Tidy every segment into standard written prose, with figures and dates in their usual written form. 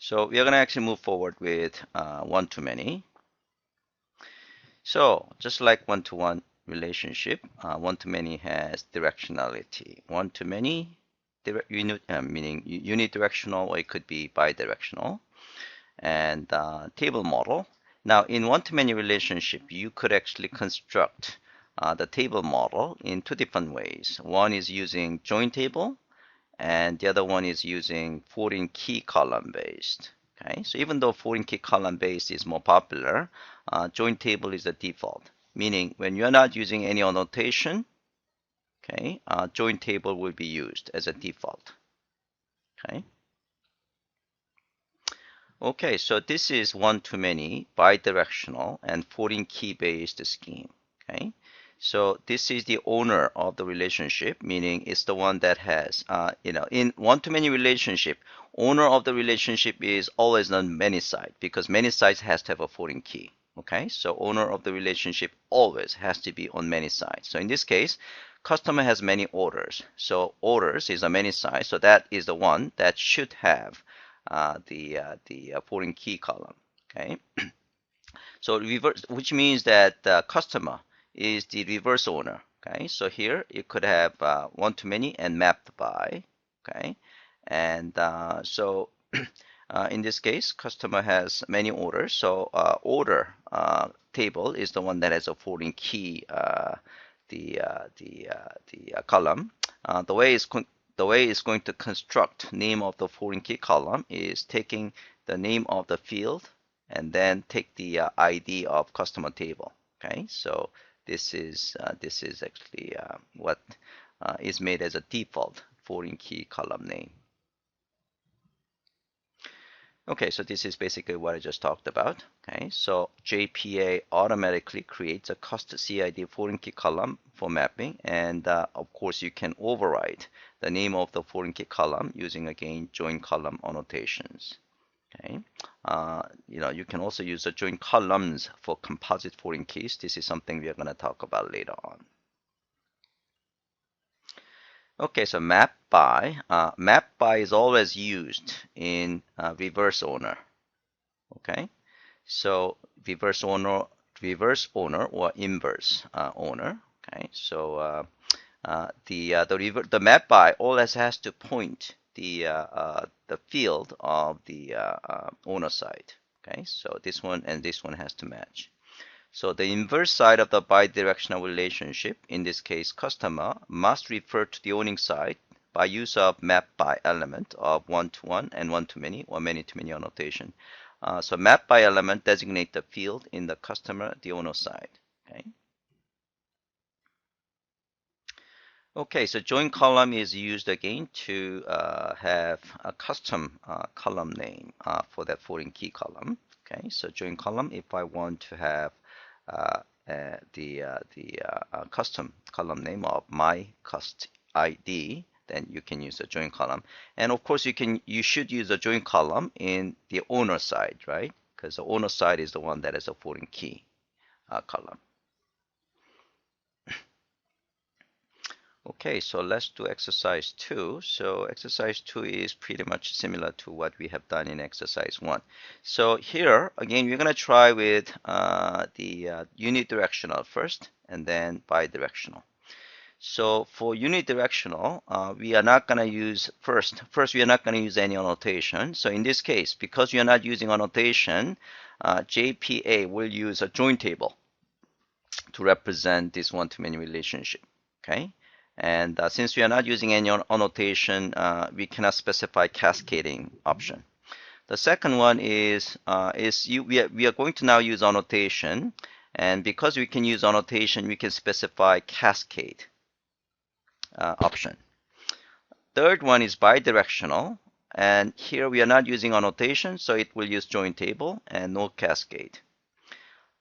So we are going to actually move forward with one-to-many. So just like one-to-one relationship, one-to-many has directionality. One-to-many meaning unidirectional, or it could be bidirectional. And table model. Now in one-to-many relationship, you could actually construct the table model in two different ways. One is using join table, and the other one is using foreign key column based. Okay, so even though foreign key column based is more popular, join table is the default, meaning when you're not using any annotation, okay, join table will be used as a default. Okay. Okay, so this is one-to-many bidirectional and foreign key based scheme. Okay, so this is the owner of the relationship, meaning it's the one that has, in one-to-many relationship, owner of the relationship is always on many side because many sides has to have a foreign key. Okay, so owner of the relationship always has to be on many sides. So in this case, customer has many orders. So orders is a many side, so that is the one that should have the foreign key column. Okay, so reverse, which means that the customer is the reverse owner. Okay, so here you could have one-to-many and mapped by. Okay, and so in this case, customer has many orders. So order table is the one that has a foreign key. The column. The way it's going to construct name of the foreign key column is taking the name of the field and then take the ID of customer table. Okay, so this is actually what is made as a default foreign key column name. Okay, so this is basically what I just talked about. Okay, so JPA automatically creates a custom CID foreign key column for mapping, and of course you can override the name of the foreign key column using again join column annotations. Okay, you can also use the join columns for composite foreign keys. This is something we are going to talk about later on. Okay, so map by. Map by is always used in reverse owner. Okay, so reverse owner or inverse owner. Okay, so the map by always has to point the field of the owner side. Okay, so this one and this one has to match. So the inverse side of the bidirectional relationship, in this case customer, must refer to the owning side by use of map by element of one-to-one and one-to-many or many-to-many annotation. So map by element designate the field in the customer, the owner side. Okay. Okay, so join column is used again to have a custom column name for that foreign key column. Okay, so join column, if I want to have the custom column name of my cust ID, then you can use a join column. And of course, you should use a join column in the owner side, right? Because the owner side is the one that is a foreign key column. Okay, so let's do exercise 2. So exercise 2 is pretty much similar to what we have done in exercise 1. So here, again, we're going to try with the unidirectional first and then bidirectional. So for unidirectional, we are not going to use first we are not going to use any annotation. So in this case, because you're not using annotation, JPA will use a join table to represent this one-to-many relationship. Okay. And since we are not using any annotation, we cannot specify cascading option. The second one is we are going to now use annotation, and because we can use annotation, we can specify cascade option. Third one is bidirectional, and here we are not using annotation, so it will use join table and no cascade.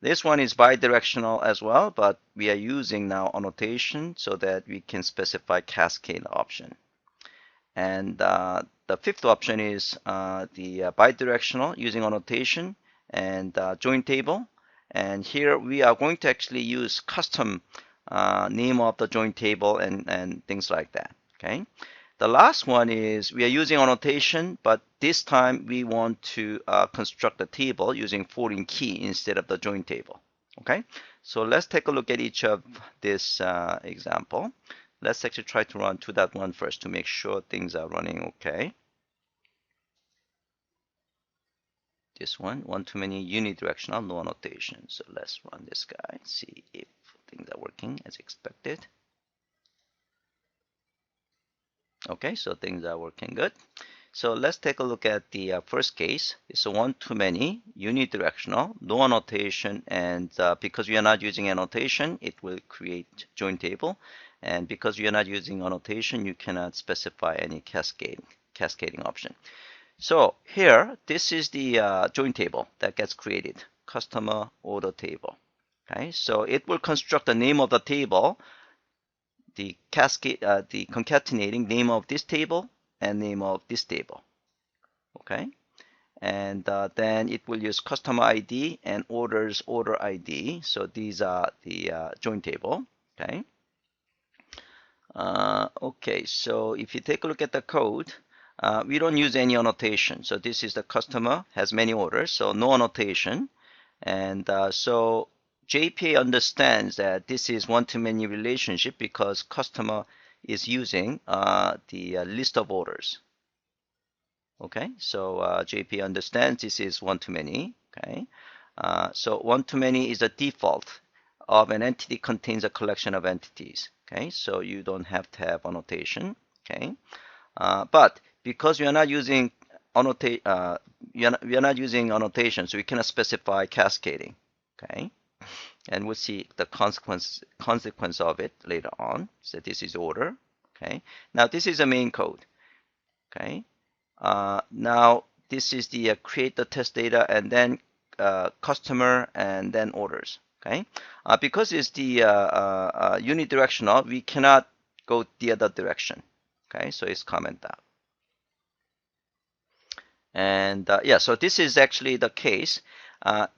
This one is bidirectional as well, but we are using now annotation so that we can specify cascade option. And the fifth option is the bidirectional using annotation and join table. And here we are going to actually use custom name of the join table and things like that. Okay. The last one is we are using annotation, but this time we want to construct a table using foreign key instead of the join table. Okay, so let's take a look at each of this example. Let's actually try to run 2.1 first to make sure things are running okay. This one-to-many unidirectional, no annotation. So let's run this guy, see if things are working as expected. Okay, so things are working good. So let's take a look at the first case. It's a one-to-many, unidirectional, no annotation, and because we are not using annotation, it will create join table. And because you are not using annotation, you cannot specify any cascading option. So here, this is the join table that gets created, customer order table. Okay, so it will construct the name of the table, the concatenating name of this table and name of this table. Okay, and then it will use customer ID and orders order ID. So these are the join table. Okay. Okay, so if you take a look at the code, we don't use any annotation. So this is the customer has many orders, so no annotation. And so JPA understands that this is one-to-many relationship because customer is using the list of orders. Okay, so JPA understands this is one-to-many. Okay, so one-to-many is the default of an entity contains a collection of entities. Okay, so you don't have to have annotation. Okay, but because we are not using we are not using annotation, so we cannot specify cascading. Okay, and we'll see the consequence of it later on. So this is order. Okay, now this is the main code. Okay, now this is the create the test data and then customer and then orders. Okay, because it's the unidirectional, we cannot go the other direction. Okay, so it's comment out. And yeah, so this is actually the case.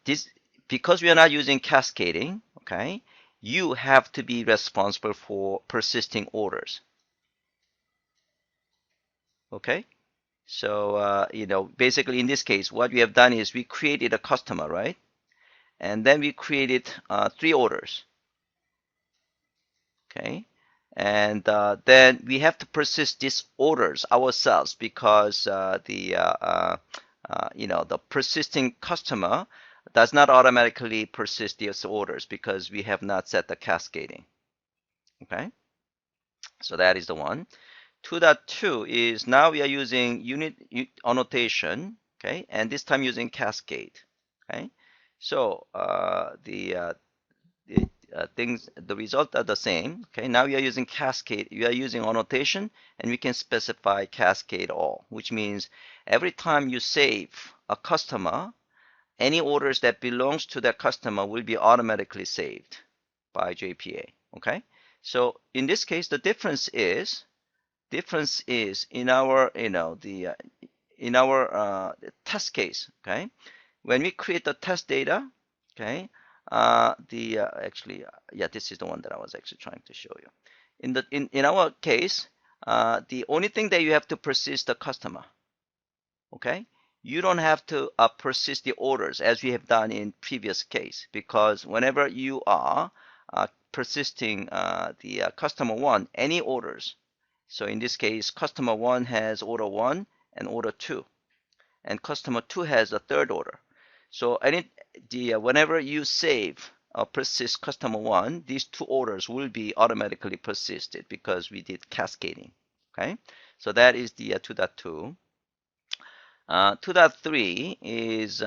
This because we are not using cascading. Okay, you have to be responsible for persisting orders. Okay, so basically in this case, what we have done is we created a customer, right? And then we created 3 orders. Okay, and then we have to persist these orders ourselves because the persisting customer does not automatically persist these orders because we have not set the cascading. Okay, so that is the one. 2.2 is now we are using unit annotation. Okay, and this time using cascade. Okay, so the result are the same. Okay, now we are using cascade. We are using annotation, and we can specify cascade all, which means every time you save a customer, any orders that belongs to that customer will be automatically saved by JPA. Okay, so in this case, the difference is in our in our test case. Okay, when we create the test data. Okay, yeah, this is the one that I was actually trying to show you. In our case, the only thing that you have to persist the customer. Okay, you don't have to persist the orders as we have done in previous case, because whenever you are persisting the customer 1, any orders. So in this case, customer 1 has order 1 and order 2, and customer 2 has a third order. So whenever you save persist customer 1, these 2 orders will be automatically persisted because we did cascading. Okay, so that is the 2.2. 2.3 is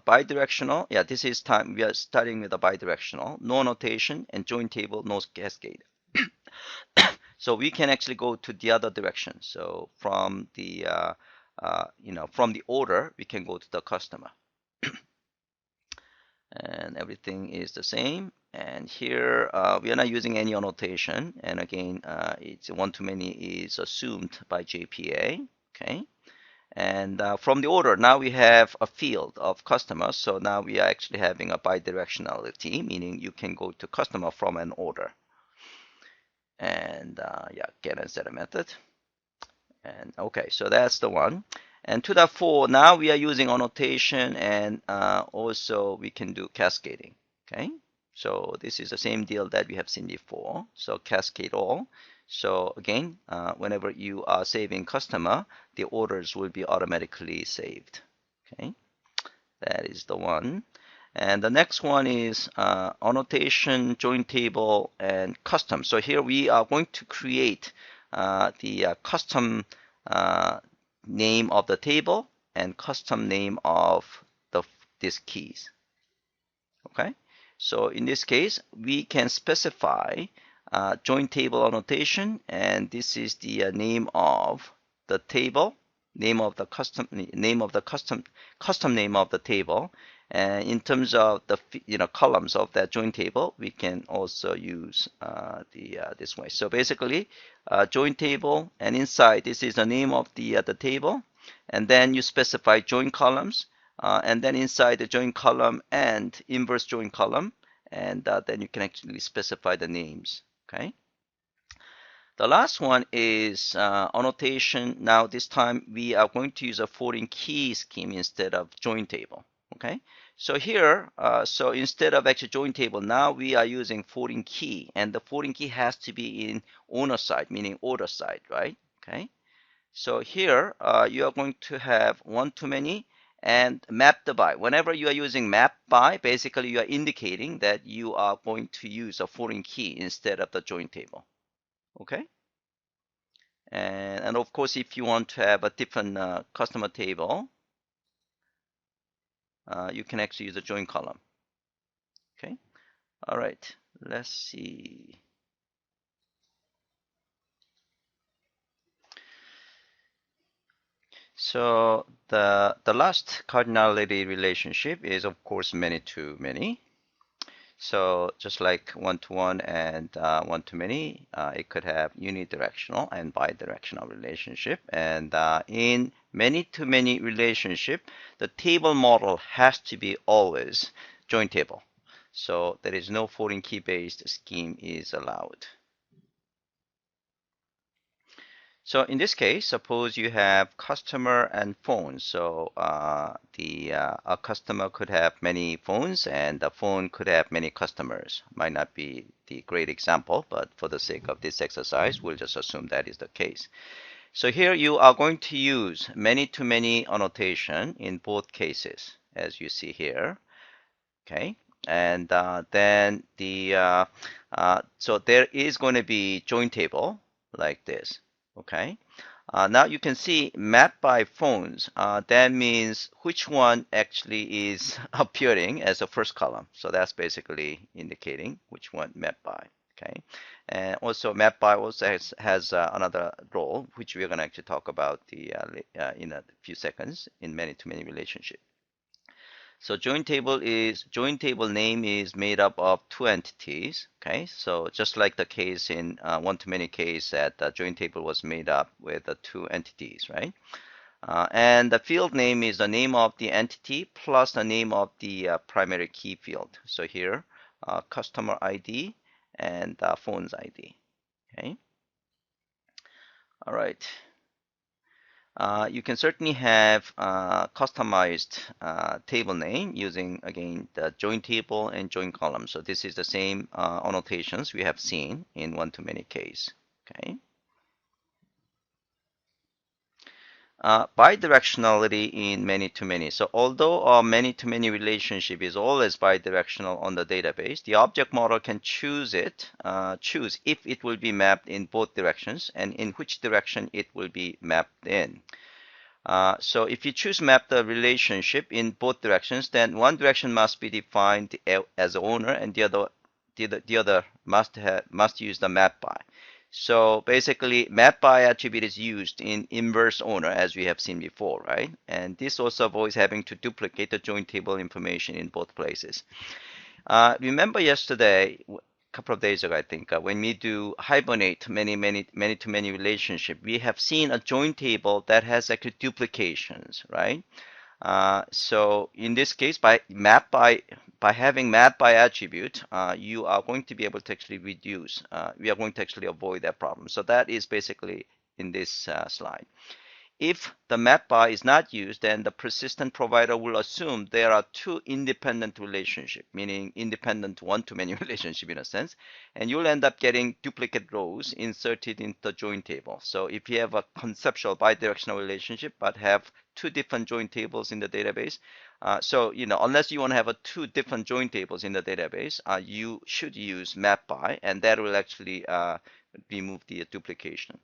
bidirectional. Yeah, this is time we are starting with a bidirectional, no annotation, and join table, no cascade. So we can actually go to the other direction. So from the from the order, we can go to the customer. And everything is the same. And here we are not using any annotation. And again, it's one-to-many is assumed by JPA. Okay. And from the order, now we have a field of customers. So now we are actually having a bidirectionality, meaning you can go to customer from an order. And yeah, get and set a method. And okay, so that's the one. And 2.4, now we are using annotation, and also we can do cascading. Okay, so this is the same deal that we have seen before. So cascade all. So again, whenever you are saving customer, the orders will be automatically saved. Okay, that is the one. And the next one is annotation, join table, and custom. So here we are going to create the custom uh, name of the table and custom name of the these keys. Okay. So in this case, we can specify join table annotation, and this is the name of the table, name of the custom name of the custom name of the table. And in terms of the columns of that join table, we can also use this way. So basically, join table, and inside this is the name of the table, and then you specify join columns, and then inside the join column and inverse join column, and then you can actually specify the names. Okay. The last one is annotation. Now this time we are going to use a foreign key scheme instead of join table. Okay. So here, so instead of actually join table, now we are using foreign key, and the foreign key has to be in owner side, meaning order side, right? Okay. So here you are going to have one-to-many and map the by. Whenever you are using map by, basically you are indicating that you are going to use a foreign key instead of the join table. Okay. And of course, if you want to have a different customer table, you can actually use a join column. Okay. All right. Let's see. So the last cardinality relationship is of course many to many. So just like one-to-one and one-to-many, it could have unidirectional and bidirectional relationship. And in many-to-many relationship, the table model has to be always join table. So there is no foreign key-based scheme is allowed. So in this case, suppose you have customer and phone. So a customer could have many phones, and the phone could have many customers. Might not be the great example, but for the sake of this exercise, we'll just assume that is the case. So here you are going to use many-to-many annotation in both cases, as you see here. Okay, and then so there is going to be join table like this. Okay. Now you can see map by phones. That means which one actually is appearing as a first column. So that's basically indicating which one map by. Okay. And also map by also has another role, which we're going to actually talk about in a few seconds in many-to-many relationship. So join table name is made up of two entities. Okay, so just like the case in one-to-many case that the join table was made up with the two entities, right? And the field name is the name of the entity plus the name of the primary key field. So here, customer ID and phone's ID. Okay. All right. You can certainly have customized table name using, again, the join table and join column. So this is the same annotations we have seen in one-to-many case. Okay. Bidirectionality in many-to-many. So although a many-to-many relationship is always bidirectional on the database, the object model can choose if it will be mapped in both directions and in which direction it will be mapped in. So if you choose map the relationship in both directions, then one direction must be defined as the owner, and the other must use the map by. So basically, map by attribute is used in inverse owner, as we have seen before, right? And this also avoids having to duplicate the join table information in both places. Remember yesterday, a couple of days ago, I think, when we do hibernate many-to-many relationship, we have seen a join table that has actually duplications, right? So in this case, by having map by attribute, you are going to be able to actually we are going to actually avoid that problem. So that is basically in this slide. If the map bar is not used, then the persistent provider will assume there are two independent relationships, meaning independent one-to-many relationship in a sense, and you'll end up getting duplicate rows inserted in the join table. So if you have a conceptual bidirectional relationship but have two different join tables in the database, so unless you want to have two different join tables in the database, you should use map by, and that will actually remove the duplication.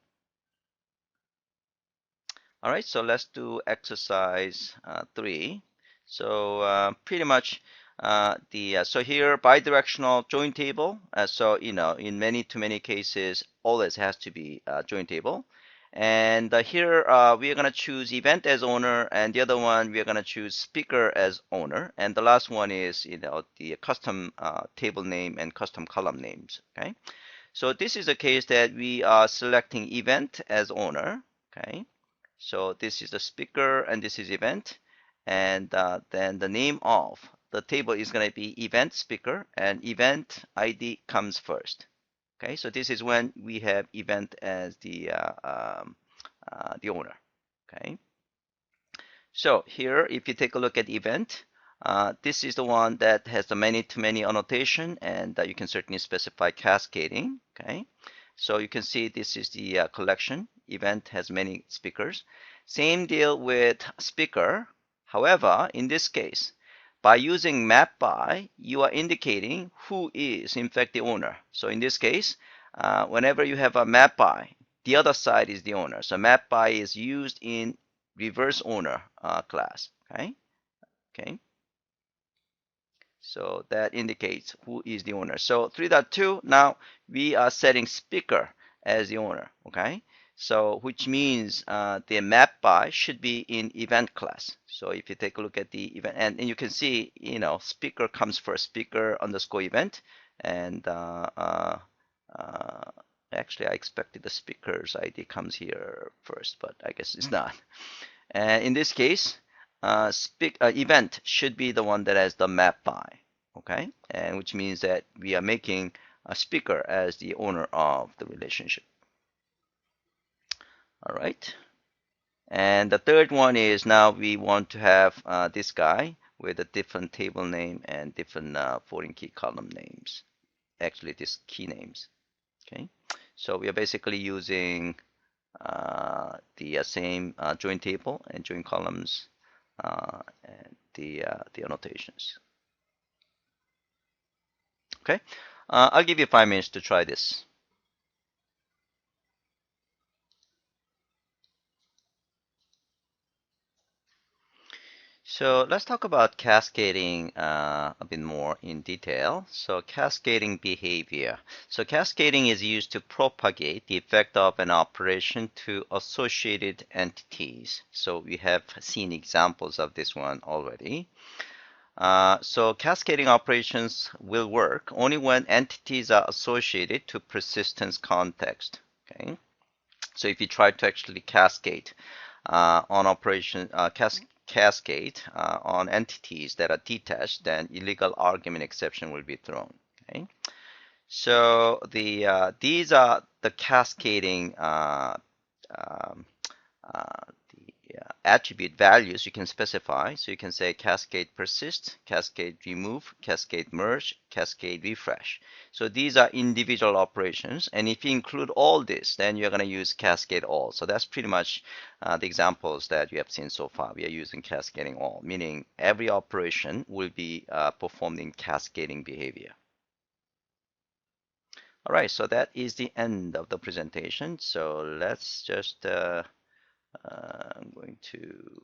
All right, so let's do exercise 3. So pretty much so here bidirectional join table. So in many cases always has to be join table. And here we are going to choose event as owner, and the other one we are going to choose speaker as owner, and the last one is the custom table name and custom column names. Okay, so this is a case that we are selecting event as owner. Okay. So this is the speaker and this is event. And then the name of the table is going to be event speaker, and event ID comes first. Okay, so this is when we have event as the owner. Okay, so here if you take a look at event, this is the one that has the many-to-many annotation, and you can certainly specify cascading. Okay, so you can see this is the collection. Event has many speakers. Same deal with speaker. However, in this case, by using map by, you are indicating who is in fact the owner. So in this case, whenever you have a map by, the other side is the owner. So map by is used in reverse owner class. Okay. So that indicates who is the owner. So 3.2, now we are setting speaker as the owner. Okay. So which means the map by should be in event class. So if you take a look at the event, and you can see, speaker comes first, speaker underscore event, and actually I expected the speaker's ID comes here first, but I guess it's not. And in this case, event should be the one that has the map by, okay, and which means that we are making a speaker as the owner of the relationship. All right, and the third one is now we want to have this guy with a different table name and different foreign key column names, actually these key names. Okay, so we are basically using the same join table and join columns and the annotations. Okay, I'll give you 5 minutes to try this. So let's talk about cascading a bit more in detail. So cascading behavior. So cascading is used to propagate the effect of an operation to associated entities. So we have seen examples of this one already. So cascading operations will work only when entities are associated to persistence context. Okay, so if you try to actually cascade on operation cascade on entities that are detached, then illegal argument exception will be thrown. Okay, so these are the cascading the attribute values you can specify. So you can say cascade persist, cascade remove, cascade merge, cascade refresh. So these are individual operations, and if you include all this, then you're going to use cascade all. So that's pretty much the examples that you have seen so far. We are using cascading all, meaning every operation will be performed in cascading behavior. All right, so that is the end of the presentation. So let's just I'm going to